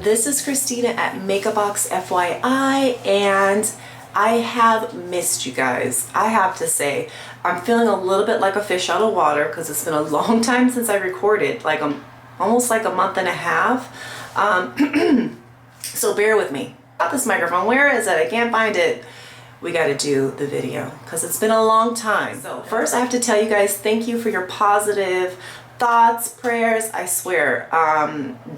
This is Christina at Makeup Box FYI, and I have missed you guys. I have to say, I'm feeling a little bit like a fish out of water because it's been a long time since I recorded, like almost like a month and a half. So bear with me. Got this microphone, where is it? I can't find it. We got to do the video because it's been a long time. So first I have to tell you guys, thank you for your positive thoughts, prayers. I swear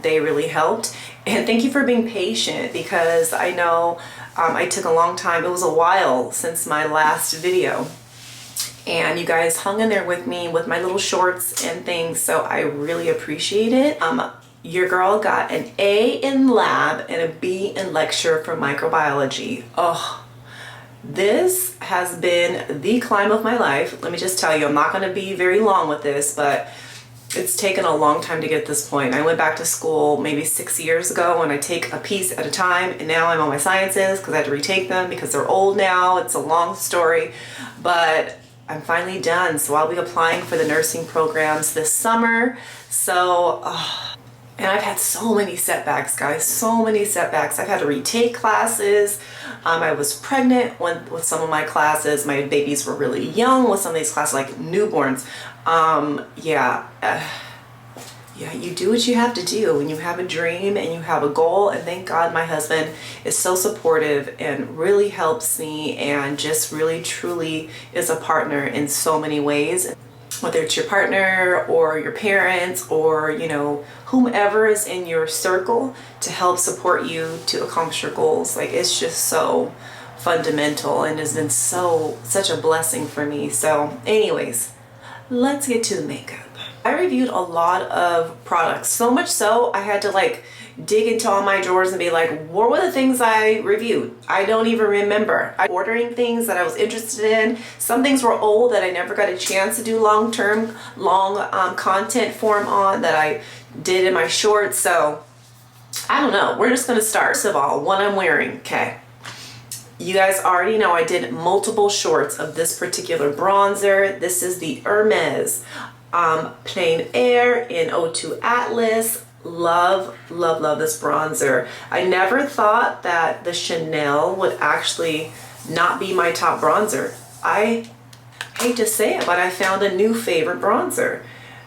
they really helped, and thank you for being patient because I know I took a long time. It was a while since my last video, and you guys hung in there with me with my little shorts and things, so I really appreciate it. Your girl got an A in lab and a B in lecture for microbiology. Oh, this has been the climb of my life. Let me just tell you, I'm not going to be very long with this, but it's taken a long time to get to this point. I went back to school maybe 6 years ago, and I take a piece at a time, and now I'm on my sciences because I had to retake them because they're old now. It's a long story, but I'm finally done. So I'll be applying for the nursing programs this summer. So, and I've had so many setbacks, guys, so many setbacks. I've had to retake classes. I was pregnant with some of my classes. My babies were really young with some of these classes, like newborns. Yeah, you do what you have to do when you have a dream and you have a goal, and thank God my husband is so supportive and really helps me and just really truly is a partner in so many ways. Whether it's your partner or your parents or, you know, whomever is in your circle to help support you to accomplish your goals. Like, it's just so fundamental and has been such a blessing for me. So anyways, let's get to the makeup. I reviewed a lot of products, so much so I had to like dig into all my drawers and be like, what were the things I reviewed? I don't even remember. I'm ordering things that I was interested in. Some things were old that I never got a chance to do long content form on that I did in my shorts. So I don't know. We're just gonna start. First of all, what I'm wearing, okay. You guys already know I did multiple shorts of this particular bronzer. This is the Hermes Plein Air in O2 Atlas. Love, love, love this bronzer. I never thought that the Chanel would actually not be my top bronzer. I hate to say it, but I found a new favorite bronzer.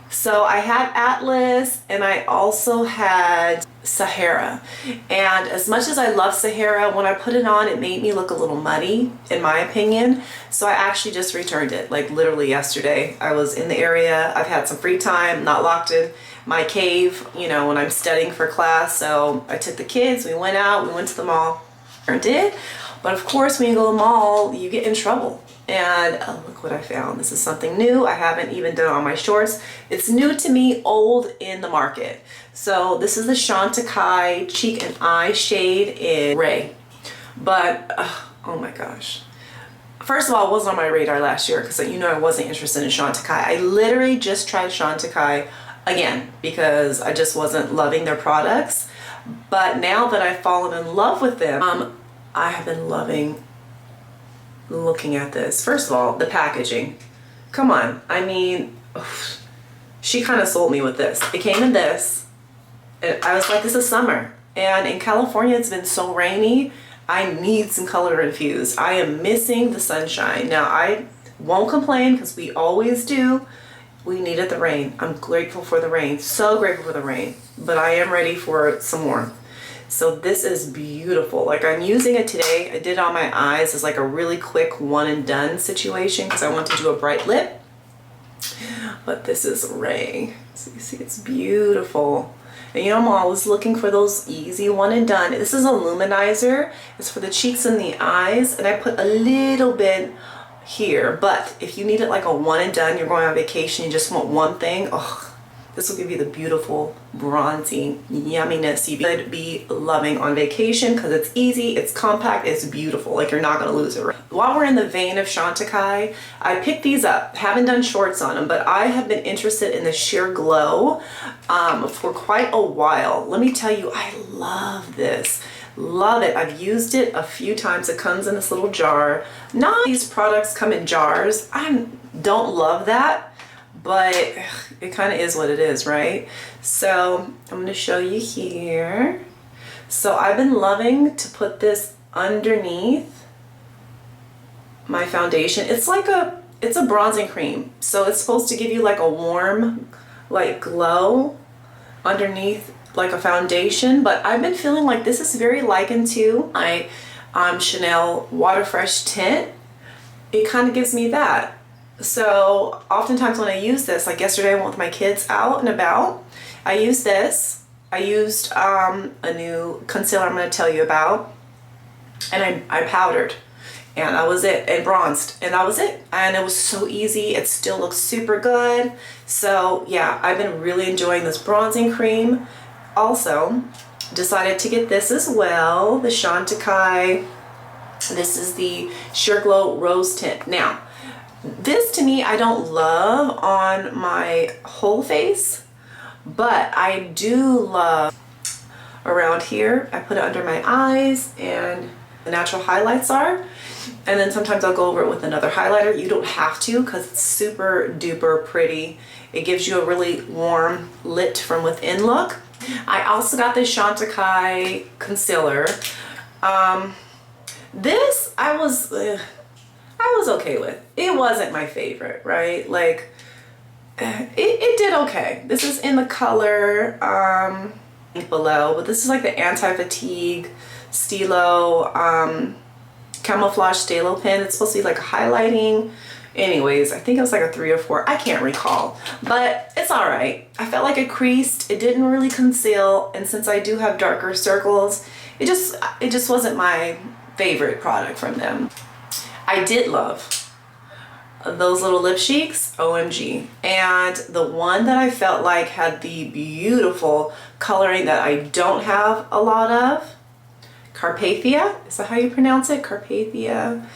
So I had Atlas and I also had Sahara. And as much as I love Sahara, when I put it on, it made me look a little muddy, in my opinion. So I actually just returned it, like literally yesterday. I was in the area, I've had some free time, not locked in my cave, you know, when I'm studying for class. So I took the kids, we went out, we went to the mall, and did. But of course, when you go to the mall, you get in trouble. And oh, look what I found. This is something new. I haven't even done it on my shorts. It's new to me, old in the market. So this is the Chantecaille Cheek and Eye Shade in Ray. But, oh my gosh. First of all, it wasn't on my radar last year because, you know, I wasn't interested in Chantecaille. I literally just tried Chantecaille again because I just wasn't loving their products. But now that I've fallen in love with them, I have been loving looking at this. First of all, the packaging. Come on. I mean, she kind of sold me with this. It came in this. And I was like, this is summer. And in California, it's been so rainy. I need some color infused. I am missing the sunshine. Now, I won't complain because we always do. We needed the rain. I'm grateful for the rain. So grateful for the rain. But I am ready for some warmth. So this is beautiful. Like, I'm using it today. I did it on my eyes as like a really quick one and done situation because I want to do a bright lip. But this is Ray. So you see, it's beautiful. And you know, I'm always looking for those easy one and done. This is a luminizer. It's for the cheeks and the eyes. And I put a little bit here. But if you need it like a one and done, you're going on vacation, you just want one thing. Oh, this will give you the beautiful bronzy yumminess you'd be loving on vacation because it's easy, it's compact, it's beautiful. Like, you're not going to lose it. While we're in the vein of Chantecaille, I picked these up. Haven't done shorts on them, but I have been interested in the Sheer Glow for quite a while. Let me tell you, I love this. Love it. I've used it a few times. It comes in this little jar. Not these products come in jars. I don't love that. but it kind of is what it is, right? So I'm going to show you here. So I've been loving to put this underneath my foundation. It's a bronzing cream, so it's supposed to give you like a warm, like glow underneath like a foundation, but I've been feeling like this is very likened to my Chanel Water Fresh tint. It kind of gives me that. So oftentimes when I use this, like yesterday I went with my kids out and about, I used this. I used a new concealer I'm going to tell you about, and I powdered, and that was it, and bronzed, and that was it. And it was so easy. It still looks super good. So yeah, I've been really enjoying this bronzing cream. Also decided to get this as well, the Chantecaille. This is the Sheer Glow Rose Tint. Now, this to me I don't love on my whole face, but I do love around here. I put it under my eyes and the natural highlights are, and then sometimes I'll go over it with another highlighter. You don't have to because it's super duper pretty. It gives you a really warm lit from within look. I also got this Chantecaille concealer. This I was okay with. It wasn't my favorite, right? Like it did okay. This is in the color below, but this is like the anti-fatigue Stilo camouflage Stilo pen. It's supposed to be like highlighting. Anyways, I think it was like a 3 or 4. I can't recall, but it's all right. I felt like it creased. It didn't really conceal, and since I do have darker circles, it just wasn't my favorite product from them. I did love those little lip cheeks, OMG. And the one that I felt like had the beautiful coloring that I don't have a lot of, Carpathia, is that how you pronounce it? Carpathia.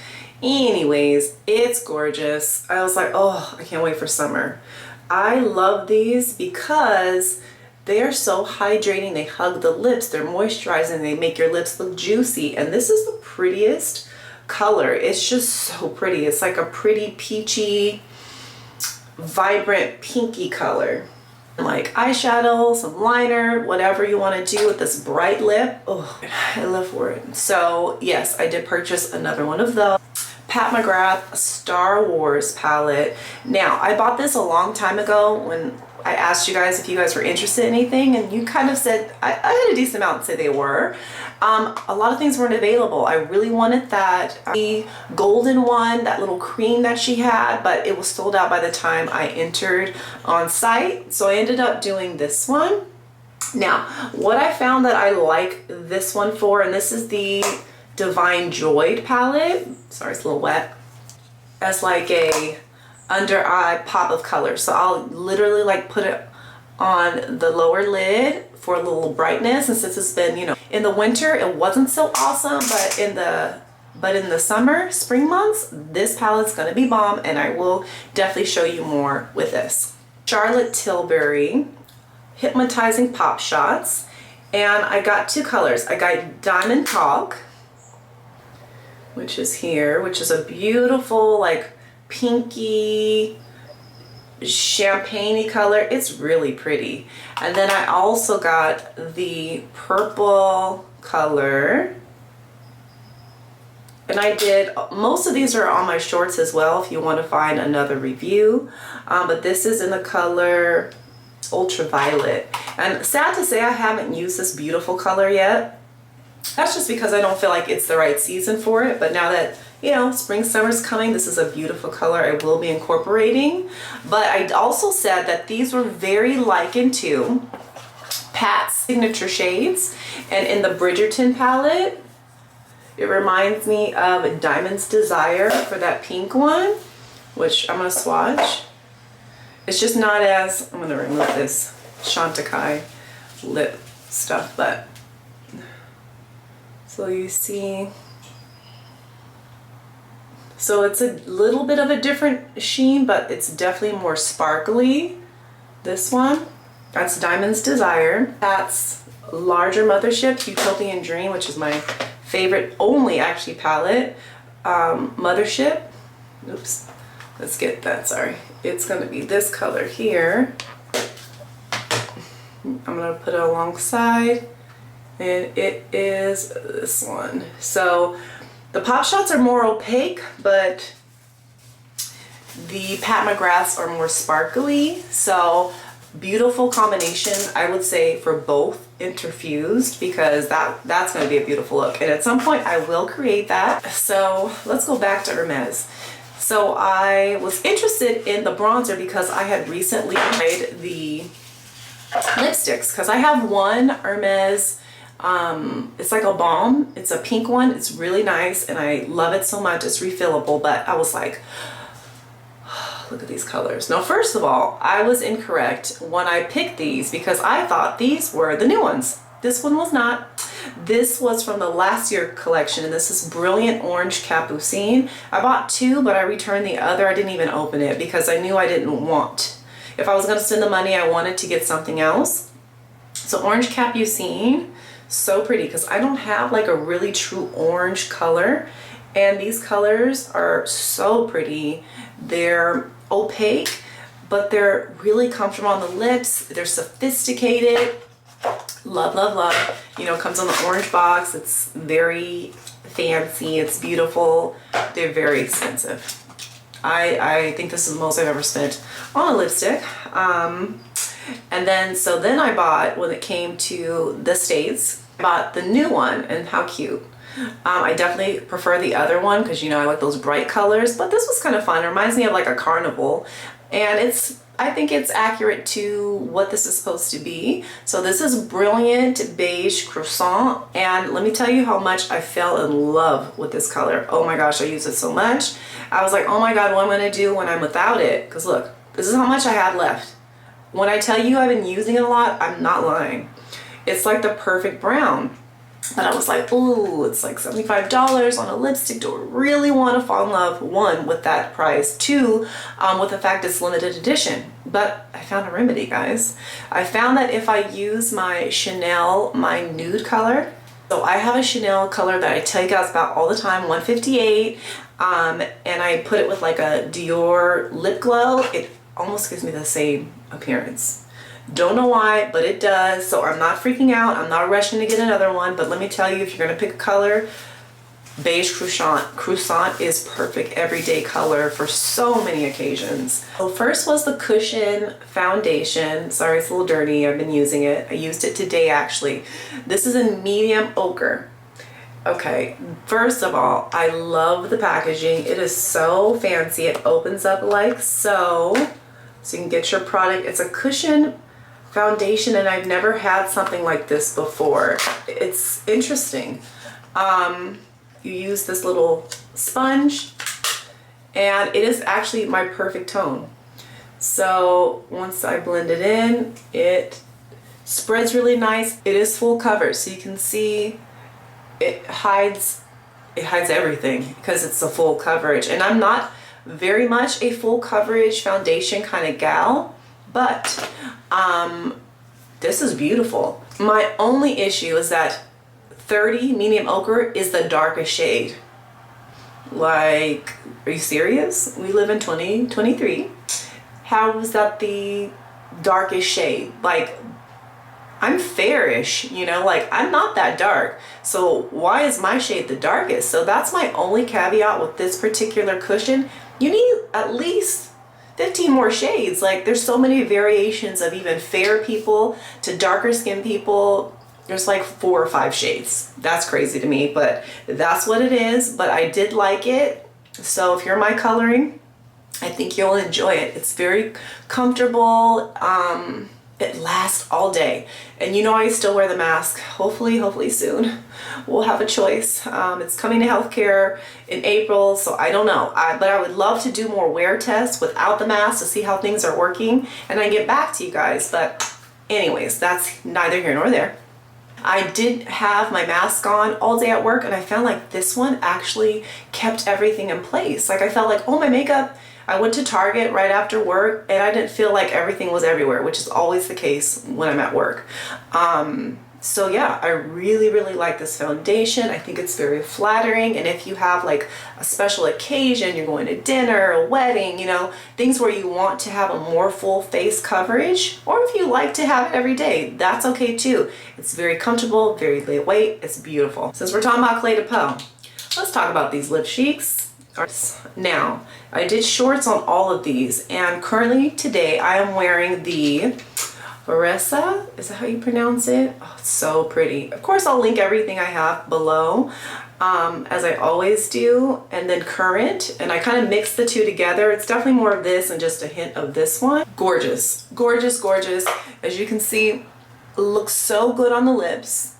Anyways, it's gorgeous. I was like, oh, I can't wait for summer. I love these because they are so hydrating. They hug the lips, they're moisturizing, they make your lips look juicy. And this is the prettiest color. It's just so pretty. It's like a pretty peachy, vibrant pinky color. Like eyeshadow, some liner, whatever you want to do with this bright lip. Oh, I live for it. So yes, I did purchase another one of those. Pat McGrath Star Wars palette. Now, I bought this a long time ago when I asked you guys if you guys were interested in anything, and you kind of said, I had a decent amount to say they were. A lot of things weren't available. I really wanted that the golden one, that little cream that she had, but it was sold out by the time I entered on site. So I ended up doing this one. Now, what I found that I like this one for, and this is the Divine Droid palette. Sorry, it's a little wet. As like a under eye pop of color. So I'll literally like put it on the lower lid for a little brightness. And since it's been, you know, in the winter, it wasn't so awesome, but in the summer, spring months, this palette's gonna be bomb, and I will definitely show you more with this. Charlotte Tilbury Hypnotizing Pop Shots, and I got 2 colors. I got Diamond Talk, which is here, which is a beautiful like pinky champagne-y color. It's really pretty. And then I also got the purple color, and I did, most of these are on my shorts as well if you want to find another review, but this is in the color Ultraviolet. And sad to say I haven't used this beautiful color yet. That's just because I don't feel like it's the right season for it, but now that, you know, spring, summer's coming, this is a beautiful color I will be incorporating. But I also said that these were very likened to Pat's signature shades, and in the Bridgerton palette, it reminds me of Diamond's Desire for that pink one, which I'm gonna swatch. It's just not as, I'm gonna remove this Chantecaille lip stuff, but so you see, so it's a little bit of a different sheen, but it's definitely more sparkly. This one, that's Diamond's Desire. That's Larger Mothership Utopian Dream, which is my favorite only actually palette. Mothership, oops, let's get that, sorry. it's gonna be this color here. I'm gonna put it alongside, and it is this one. So the Pop Shots are more opaque, but the Pat McGraths are more sparkly. So beautiful combination, I would say, for both interfused, because that's going to be a beautiful look. And at some point I will create that. So let's go back to Hermes. So I was interested in the bronzer because I had recently tried the lipsticks, because I have one Hermes, it's like a balm, it's a pink one, it's really nice and I love it so much. It's refillable, but I was like, look at these colors. Now, first of all, I was incorrect when I picked these because I thought these were the new ones. This one was not. This was from the last year collection, and this is Brilliant Orange Capucine. I bought two, but I returned the other. I didn't even open it because I knew I didn't want. If I was going to spend the money, I wanted to get something else. So Orange Capucine, so pretty, because I don't have like a really true orange color, and these colors are so pretty. They're opaque, but they're really comfortable on the lips. They're sophisticated. Love, love, love. You know, it comes on the orange box. It's very fancy. It's beautiful. They're very expensive. I think this is the most I've ever spent on a lipstick. And then I bought, when it came to the States, I bought the new one, and how cute. I definitely prefer the other one because, you know, I like those bright colors, but this was kind of fun. It reminds me of like a carnival, and I think it's accurate to what this is supposed to be. So this is Brilliant Beige Croissant, and let me tell you how much I fell in love with this color. Oh my gosh, I use it so much. I was like, oh my God, what am I gonna do when I'm without it? Because look, this is how much I have left. When I tell you I've been using it a lot, I'm not lying. It's like the perfect brown. But I was like, ooh, it's like $75 on a lipstick. Do I really want to fall in love, one, with that price, two, with the fact it's limited edition? But I found a remedy, guys. I found that if I use my Chanel, my nude color, so I have a Chanel color that I tell you guys about all the time, 158, and I put it with like a Dior lip glow. It almost gives me the same appearance. Don't know why, but it does. So I'm not freaking out. I'm not rushing to get another one, but let me tell you, if you're gonna pick a color, Beige Croissant is perfect everyday color for so many occasions. So first was the Cushion Foundation. Sorry, it's a little dirty. I've been using it. I used it today, actually. This is in Medium Ocher. Okay, first of all, I love the packaging. It is so fancy. It opens up like so you can get your product. It's a cushion foundation, and I've never had something like this before. It's interesting. You use this little sponge, and it is actually my perfect tone. So once I blend it in, it spreads really nice. It is full coverage, so you can see it hides everything because it's a full coverage. And I'm not very much a full coverage foundation kind of gal, but this is beautiful. My only issue is that 30 Medium Ocher is the darkest shade. Like, are you serious? We live in 2023. How is that the darkest shade? Like, I'm fairish, you know, like I'm not that dark. So why is my shade the darkest? So that's my only caveat with this particular cushion. You need at least 15 more shades. Like, there's so many variations of even fair people to darker skinned people. There's like 4 or 5 shades. That's crazy to me, but that's what it is. But I did like it. So if you're my coloring, I think you'll enjoy it. It's very comfortable. It lasts all day. And you know, I still wear the mask. Hopefully soon we'll have a choice. It's coming to healthcare in April, so I don't know. But I would love to do more wear tests without the mask to see how things are working, and I get back to you guys. But anyways, that's neither here nor there. I did have my mask on all day at work, and I found like this one actually kept everything in place. Like, I felt like, oh, my makeup, I went to Target right after work and I didn't feel like everything was everywhere, which is always the case when I'm at work. So yeah, I really, really like this foundation. I think it's very flattering. And if you have like a special occasion, you're going to dinner, a wedding, you know, things where you want to have a more full face coverage, or if you like to have it every day, that's okay too. It's very comfortable, very lightweight, it's beautiful. Since we're talking about Clé de Peau, let's talk about these lip cheeks. Now, I did shorts on all of these, and currently today I am wearing the Veressa, is that how you pronounce it? Oh, it's so pretty. Of course, I'll link everything I have below, as I always do, and then Current, and I kind of mix the two together. It's definitely more of this and just a hint of this one. Gorgeous, gorgeous, gorgeous. As you can see, it looks so good on the lips.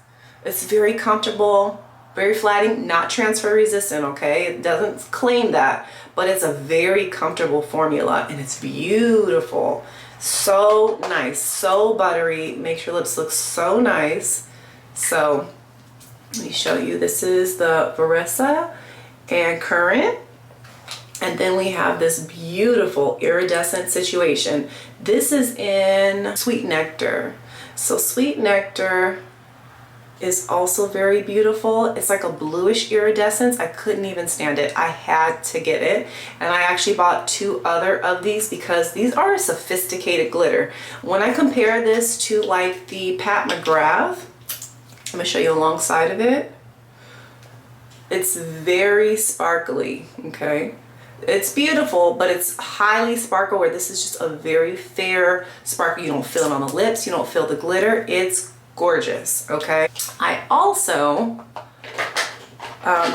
It's very comfortable, very flattening, not transfer resistant, okay? It doesn't claim that, but it's a very comfortable formula, and it's beautiful. So nice, so buttery, makes your lips look so nice. So let me show you. This is the Veressa and Current, and then we have this beautiful iridescent situation. This is in Sweet Nectar. So Sweet Nectar is also very beautiful. It's like a bluish iridescence. I couldn't even stand it. I had to get it. And I actually bought 2 other of these because these are a sophisticated glitter. When I compare this to like the Pat McGrath, I'm gonna show you alongside of it. It's very sparkly, okay? It's beautiful, but it's highly sparkle, where this is just a very fair sparkle. You don't feel it on the lips, you don't feel the glitter. It's gorgeous, okay? I also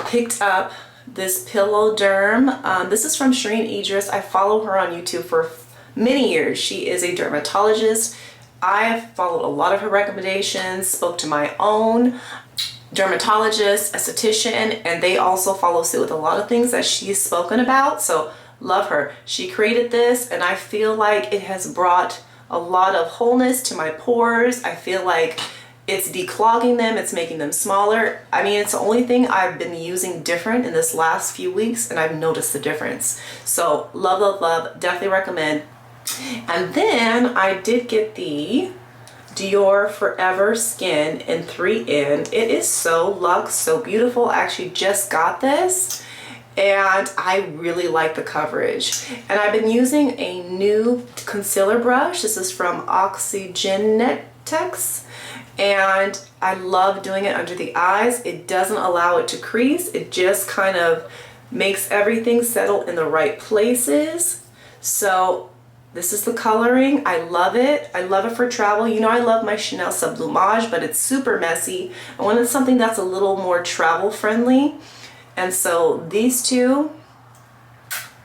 picked up this Pillow Derm. This is from Shireen Idris. I follow her on YouTube for many years. She is a dermatologist. I have followed a lot of her recommendations, spoke to my own dermatologist, esthetician, and they also follow suit with a lot of things that she's spoken about, so love her. She created this, and I feel like it has brought a lot of wholeness to my pores. I feel like it's declogging them, it's making them smaller. I mean, it's the only thing I've been using different in this last few weeks, and I've noticed the difference. So love, love, love, definitely recommend. And then I did get the Dior Forever Skin in 3N. It is so luxe, so beautiful. I actually just got this, and I really like the coverage. And I've been using a new concealer brush. This is from Oxygenetics, and I love doing it under the eyes. It doesn't allow it to crease. It just kind of makes everything settle in the right places. So this is the coloring. I love it. I love it for travel. You know, I love my Chanel Sublumage, but it's super messy. I wanted something that's a little more travel friendly. And so these two,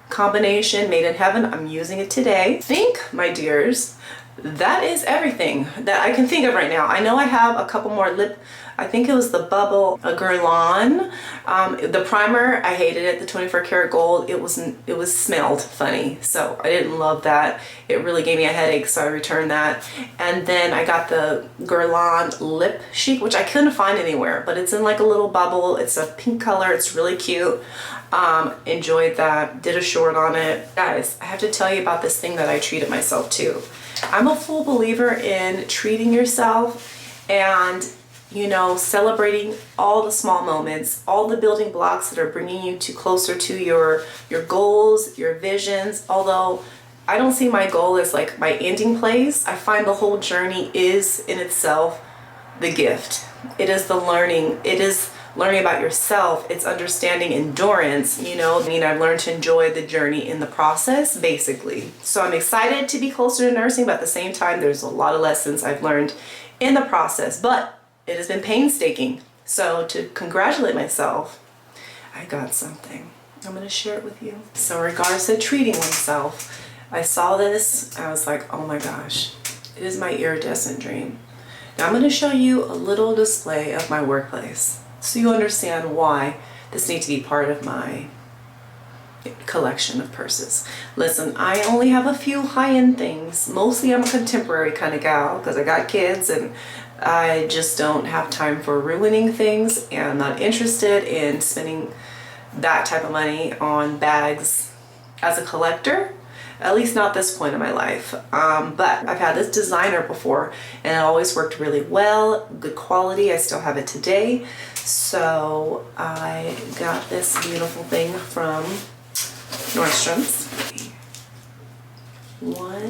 combination made in heaven, I'm using it today. I think, my dears, that is everything that I can think of right now. I know I have a couple more lip, I think it was the Bubble Guerlain. The primer, I hated it, the 24 karat gold. It was smelled funny, so I didn't love that. It really gave me a headache, so I returned that. And then I got the Guerlain Lip Chic, which I couldn't find anywhere, but it's in like a little bubble. It's a pink color, it's really cute. Enjoyed that, did a short on it. Guys, I have to tell you about this thing that I treated myself to. I'm a full believer in treating yourself and, you know, celebrating all the small moments, all the building blocks that are bringing you closer to your goals, your visions. Although I don't see my goal as like my ending place, I find the whole journey is in itself the gift. It is the learning. It is learning about yourself. It's understanding endurance, you know. I mean, I've learned to enjoy the journey in the process, basically. So I'm excited to be closer to nursing, but at the same time, there's a lot of lessons I've learned in the process, but it has been painstaking. So to congratulate myself, I got something. I'm gonna share it with you. So in regards to treating oneself, I saw this, I was like, oh my gosh, it is my iridescent dream. Now I'm gonna show you a little display of my workplace, so you understand why this needs to be part of my collection of purses. Listen, I only have a few high-end things. Mostly I'm a contemporary kind of gal because I got kids and I just don't have time for ruining things, and I'm not interested in spending that type of money on bags as a collector. at least not this point in my life. But I've had this designer before and it always worked really well, good quality. I still have it today. So I got this beautiful thing from Nordstrom's. What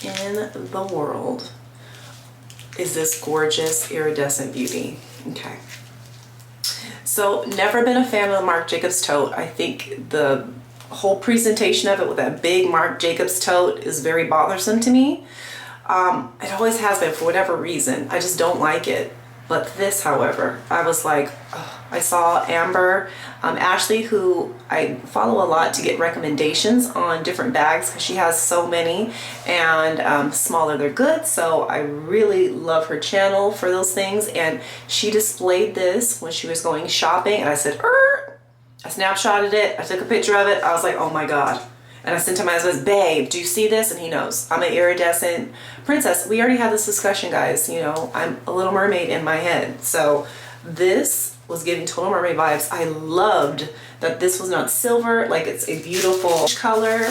in the world is this gorgeous iridescent beauty? Okay. So never been a fan of the Marc Jacobs tote. I think the whole presentation of it with that big Marc Jacobs tote is very bothersome to me. It always has been for whatever reason. I just don't like it. But this, however, I was like, oh. I saw Amber, Ashley, who I follow a lot to get recommendations on different bags because she has so many, and smaller they're good. So I really love her channel for those things. And she displayed this when she was going shopping, and I said, I snapshotted it, I took a picture of it, I was like, oh my God. And I sent to my husband, babe, do you see this? And he knows. I'm an iridescent princess. We already had this discussion, guys. You know, I'm a little mermaid in my head. So this was giving Total Mermaid vibes. I loved that this was not silver, like it's a beautiful color.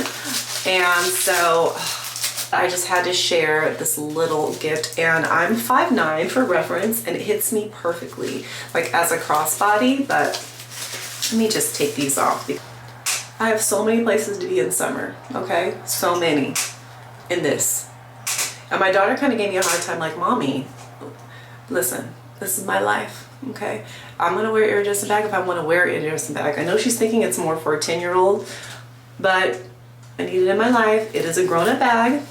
And so I just had to share this little gift, and I'm 5'9" for reference, and it hits me perfectly, like as a crossbody. But let me just take these off. I have so many places to be in summer, okay? So many in this. And my daughter kind of gave me a hard time, like, Mommy, listen, this is my life, okay? I'm gonna wear iridescent bag if I wanna wear iridescent bag. I know she's thinking it's more for a 10-year-old, but I need it in my life. It is a grown-up bag,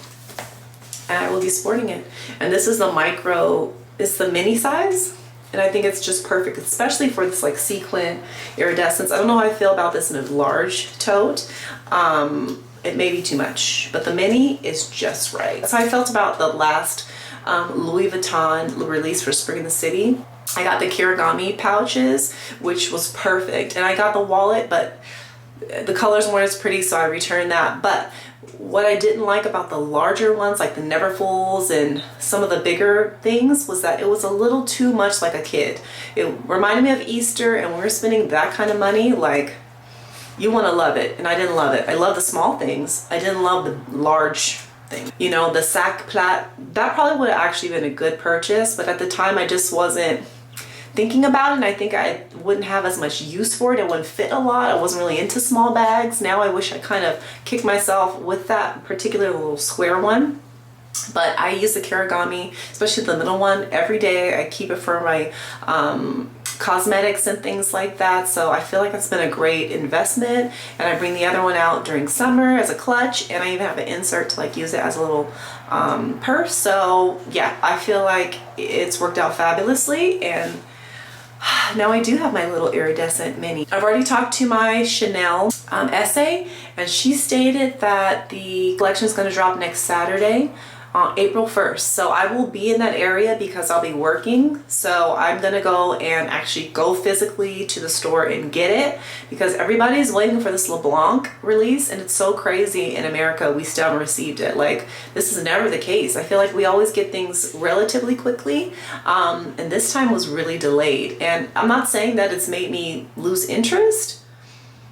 and I will be sporting it. And this is the micro, it's the mini size, and I think it's just perfect, especially for this like sequin iridescence. I don't know how I feel about this in a large tote. It may be too much, but the mini is just right. That's how I felt about the last Louis Vuitton release for Spring in the City. I got the Kirigami pouches, which was perfect. And I got the wallet, but the colors weren't as pretty, so I returned that. But what I didn't like about the larger ones, like the Neverfulls and some of the bigger things, was that it was a little too much like a kid. It reminded me of Easter, and when we're spending that kind of money, like, you want to love it. And I didn't love it. I love the small things. I didn't love the large thing. You know, the sac plat, that probably would have actually been a good purchase, but at the time I just wasn't thinking about it, and I think I wouldn't have as much use for it. It wouldn't fit a lot. I wasn't really into small bags. Now I wish I kind of kicked myself with that particular little square one. But I use the Kirigami, especially the middle one, every day. I keep it for my cosmetics and things like that. So I feel like it's been a great investment. And I bring the other one out during summer as a clutch, and I even have an insert to like use it as a little purse. So yeah, I feel like it's worked out fabulously. And now I do have my little iridescent mini. I've already talked to my Chanel essay, and she stated that the collection is going to drop next Saturday on April 1st. So I will be in that area because I'll be working. So I'm gonna go and actually go physically to the store and get it, because everybody's waiting for this LeBlanc release, and it's so crazy in America we still haven't received it. Like, this is never the case. I feel like we always get things relatively quickly, and this time was really delayed. And I'm not saying that it's made me lose interest,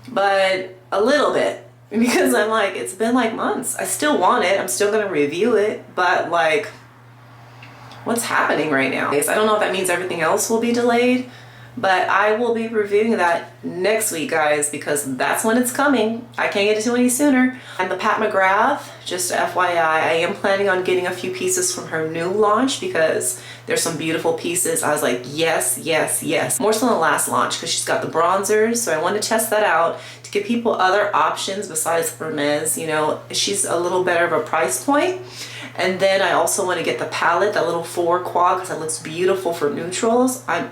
but a little bit. Because I'm like, it's been like months. I still want it. I'm still gonna review it, but like, what's happening right now? I don't know if that means everything else will be delayed, but I will be reviewing that next week, guys, because that's when it's coming. I can't get it to any sooner. And the Pat Mcgrath, just FYI, I am planning on getting a few pieces from her new launch because there's some beautiful pieces. I was like, yes, yes, yes. More so than the last launch, because she's got the bronzers, so I want to test that out to give people other options besides Hermes. You know, she's a little better of a price point. And then I also want to get the palette, that little 4 quad, because it looks beautiful for neutrals. I'm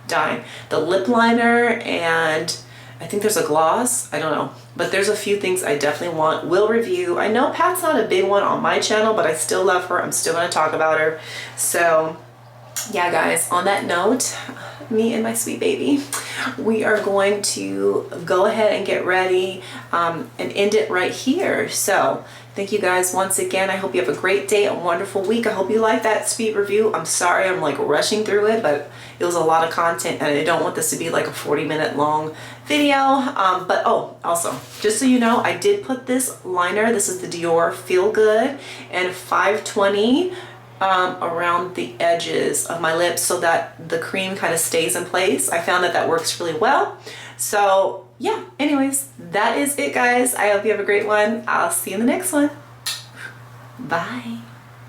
dying. The lip liner, and I think there's a gloss. I don't know. But there's a few things I definitely will review. I know Pat's not a big one on my channel, but I still love her. I'm still going to talk about her. So yeah, guys, on that note, me and my sweet baby, we are going to go ahead and get ready and end it right here. So Thank you guys once again. I hope you have a great day, a wonderful week. I hope you like that speed review. I'm sorry I'm like rushing through it, but it was a lot of content and I don't want this to be like a 40-minute long video. But oh, also, just so you know, I did put this liner. This is the Dior Feel Good and 520 around the edges of my lips so that the cream kind of stays in place. I found that that works really well. So yeah, anyways, that is it guys. I hope you have a great one. I'll see you in the next one. Bye.